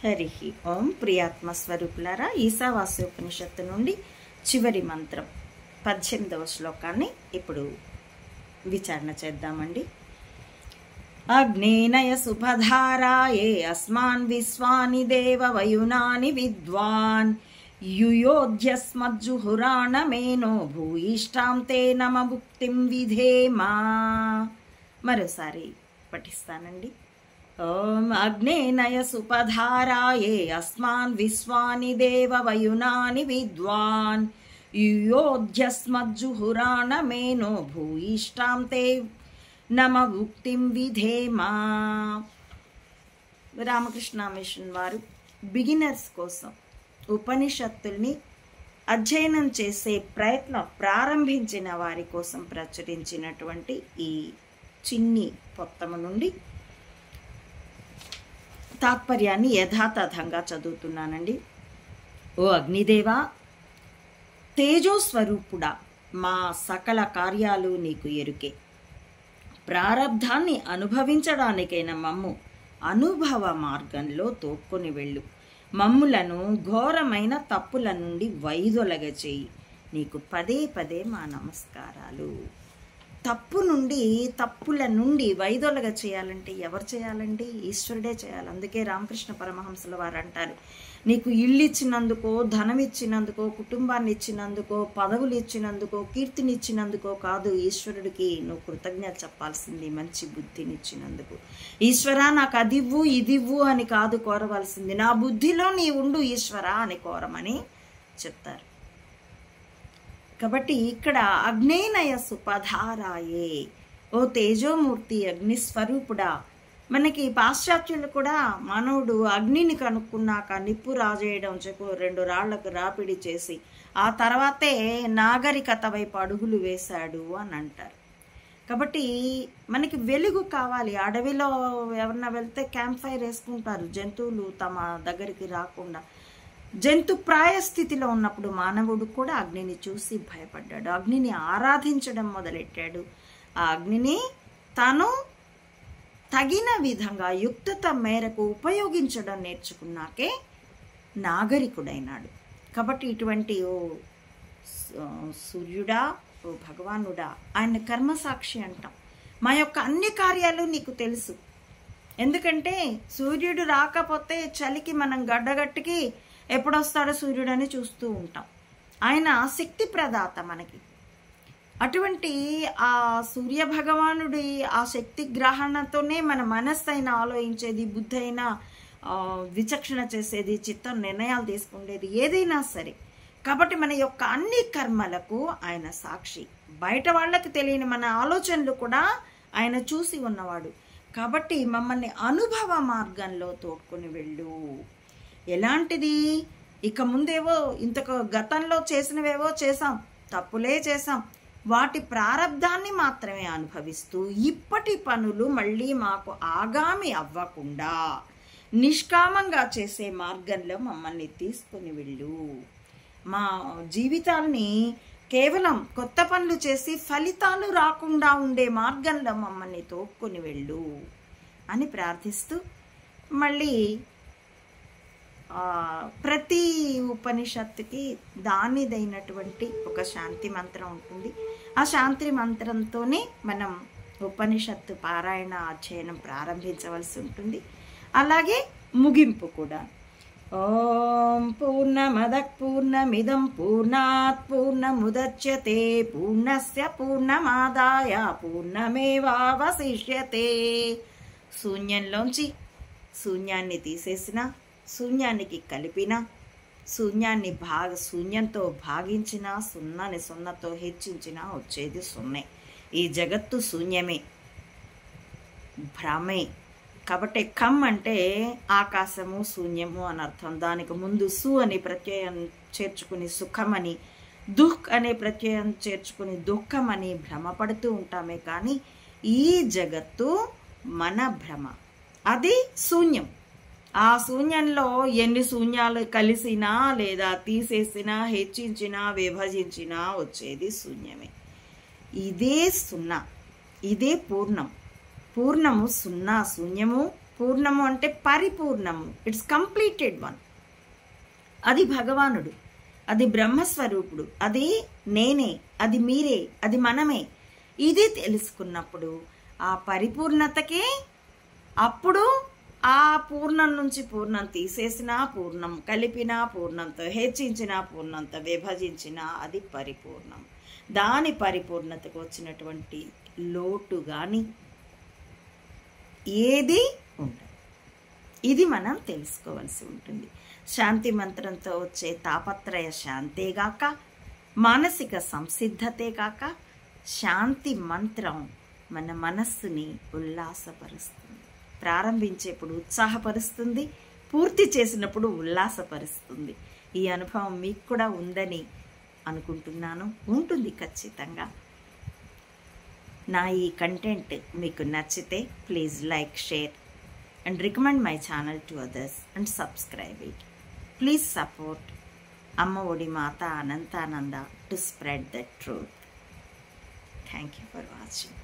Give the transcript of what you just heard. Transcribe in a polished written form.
హరి ఓం. ప్రియాత్మ స్వరూపులారా, ఈశావాస్యోపనిషత్తు నుండి చివరి మంత్రం 18వ శ్లోకాన్ని ఇప్పుడు విచారణ చేద్దామండి. అగ్నేనయ సుభధారాయే అస్మాన్ విశ్వాని దేవ వయునాని విద్వాన్ యుయోధ్యస్మజ్జుహురాణమేనో భూయిష్టాం తే నమ భుక్తిం విధేమా. మరోసారి పఠిస్తానండి. ఓం అగ్నేనయ సుపధారాయే అస్మాన్ విశ్వాని దేవ వయునాని విద్వాన్ యుయోధ్యస్మజ్జుహురాణమేనో భూయిష్టాం తే నమ భుక్తిం విధేమా. రామకృష్ణ మిషన్ వారు బిగినర్స్ కోసం ఉపనిషత్తుల్ని అధ్యయనం చేసే ప్రయత్నం ప్రారంభించిన వారి కోసం ప్రచురించినటువంటి ఈ చిన్ని పొత్తము నుండి తాత్పర్యాన్ని యథాతథంగా చదువుతున్నానండి. ఓ అగ్నిదేవా, తేజోస్వరూపుడా, మా సకల కార్యాలు నీకు ఎరుకే. ప్రారబ్ధాన్ని అనుభవించడానికైన మమ్ము అనుభవ మార్గంలో తోడ్కొని వెళ్ళు. మమ్ములను ఘోరమైన తప్పుల నుండి వైదొలగ చేయి. నీకు పదే పదే మా నమస్కారాలు. తప్పుల నుండి వైదొలగ చేయాలంటే ఎవరు చేయాలండి? ఈశ్వరుడే చేయాలి. అందుకే రామకృష్ణ పరమహంసుల వారు అంటారు, నీకు ఇల్లు ఇచ్చినందుకో, ధనం ఇచ్చినందుకో, కుటుంబాన్ని ఇచ్చినందుకో, పదవులు ఇచ్చినందుకో, కీర్తిని ఇచ్చినందుకో కాదు, ఈశ్వరుడికి నువ్వు కృతజ్ఞత చెప్పాల్సింది. మంచి బుద్ధినిచ్చినందుకు ఈశ్వరా నాకు అదివ్వు ఇదివ్వు అని కాదు కోరవలసింది, నా బుద్ధిలో నీ ఉండు ఈశ్వరా అని కోరమని చెప్తారు. కాబట్టి ఇక్కడ అగ్నేనయ సుపధారాయే, ఓ తేజోమూర్తి అగ్నిస్వరూపుడా. మనకి పాశ్చాత్యులు కూడా మానవుడు అగ్నిని కనుక్కున్నాక నిప్పు రాజేయడం చెప్పు 2 రాళ్లకు రాపిడి చేసి ఆ తర్వాతే నాగరికత వైపు అడుగులు వేశాడు అని అంటారు. కాబట్టి మనకి వెలుగు కావాలి. అడవిలో ఎవరన్నా వెళ్తే క్యాంప్ ఫైర్ వేసుకుంటారు, జంతువులు తమ దగ్గరికి రాకుండా. జంతు ప్రాయ స్థితిలో ఉన్నప్పుడు మానవుడు కూడా అగ్నిని చూసి భయపడ్డాడు, అగ్నిని ఆరాధించడం మొదలెట్టాడు. ఆ అగ్నిని తాను తగిన విధంగా యుక్తత మేరకు ఉపయోగించడం నేర్చుకున్నాకే నాగరికుడైనాడు. కాబట్టి ఇటువంటి ఓ సూర్యుడా, ఓ భగవానుడా, ఆయన కర్మసాక్షి అంటాం. మా యొక్క అన్ని కార్యాలు నీకు తెలుసు. ఎందుకంటే సూర్యుడు రాకపోతే చలికి మనం గడ్డగట్టుకి ఎప్పుడొస్తాడో సూర్యుడని చూస్తూ ఉంటాం. ఆయన శక్తి ప్రదాత మనకి. అటువంటి ఆ సూర్య భగవానుడి ఆ శక్తి గ్రహణతోనే మన మనస్సు అయినా ఆలోచించేది, బుద్ధి అయినా విచక్షణ చేసేది, చిత్తం నిర్ణయాలు తీసుకునేది, ఏదైనా సరే. కాబట్టి మన యొక్క అన్ని కర్మలకు ఆయన సాక్షి. బయట వాళ్ళకి తెలియని మన ఆలోచనలు కూడా ఆయన చూసి ఉన్నవాడు. కాబట్టి మమ్మల్ని అనుభవ మార్గంలో తోడ్కొని వెళ్ళు. ఎలాంటిది? ఇక ముందేవో ఇంతకు గతంలో చేసినవేవో చేసాం, తప్పులే చేసాం, వాటి ప్రారబ్ధాన్ని మాత్రమే అనుభవిస్తూ ఇప్పటి పనులు మళ్ళీ మాకు ఆగామి అవ్వకుండా నిష్కామంగా చేసే మార్గంలో మమ్మల్ని తీసుకుని వెళ్ళు. మా జీవితాల్ని కేవలం కొత్త పనులు చేసి ఫలితాలు రాకుండా ఉండే మార్గంలో మమ్మల్ని తోడ్కొని వెళ్ళు అని ప్రార్థిస్తూ మళ్ళీ ప్రతి ఉపనిషత్తుకి దానిదైనటువంటి ఒక శాంతి మంత్రం ఉంటుంది. ఆ శాంతి మంత్రంతోనే మనం ఉపనిషత్తు పారాయణ అధ్యయనం ప్రారంభించవలసి ఉంటుంది. అలాగే ముగింపు కూడా. ఓం పూర్ణమద పూర్ణమిదం పూర్ణాత్ పూర్ణముదచ్యతే పూర్ణస్య పూర్ణమాదాయ పూర్ణమేవావశిష్యతే. శూన్యంలోంచి శూన్యాన్ని తీసేసిన, శూన్యానికి కలిపిన, శూన్యంతో భాగించిన, సున్నాని సున్నతో హెచ్చించిన వచ్చేది సున్నే. ఈ జగత్తు శూన్యమే, భ్రమే. కాబట్టి కమ్ అంటే ఆకాశము, శూన్యము అని అర్థం. దానికి ముందు సు అనే ప్రత్యయం చేర్చుకుని సుఖమని, దుఃఖ్ అనే ప్రత్యయం చేర్చుకుని దుఃఖమని భ్రమపడుతూ ఉంటామే. కానీ ఈ జగత్తు మన భ్రమ, అది శూన్యం. ఆ శూన్యంలో ఎన్ని శూన్యాలు కలిసినా లేదా తీసేసినా, హెచ్చించినా, విభజించినా వచ్చేది శూన్యమే. ఇదే సున్నా, ఇదే పూర్ణం. పూర్ణము సున్నా, శూన్యము పూర్ణము అంటే పరిపూర్ణము, ఇట్స్ కంప్లీటెడ్ వన్. అది భగవానుడు, అది బ్రహ్మస్వరూపుడు, అది నేనే, అది మీరే, అది మనమే. ఇది తెలుసుకున్నప్పుడు ఆ పరిపూర్ణతకే, అప్పుడు ఆ పూర్ణం నుంచి పూర్ణం తీసేసినా, పూర్ణం కలిపినా, పూర్ణంతో హెచ్చించినా, పూర్ణంతో విభజించినా అది పరిపూర్ణం. దాని పరిపూర్ణతకు వచ్చినటువంటి లోటు కానీ ఏది ఉండదు. ఇది మనం తెలుసుకోవాల్సి ఉంటుంది. శాంతి మంత్రంతో వచ్చే తాపత్రయ శాంతేగాక, మానసిక సంసిద్ధతే కాక, శాంతి మంత్రం మన మనస్సుని ఉల్లాసపరుస్తుంది. ప్రారంభించేప్పుడు ఉత్సాహపరుస్తుంది, పూర్తి చేసినప్పుడు ఉల్లాసపరుస్తుంది. ఈ అనుభవం మీకు కూడా ఉందని అనుకుంటున్నాను. ఉంటుంది ఖచ్చితంగా. నా ఈ కంటెంట్ మీకు నచ్చితే please like, share and recommend my channel to others and subscribe it. Please support Amma Odi Mata Anantananda to spread the truth. Thank you for watching.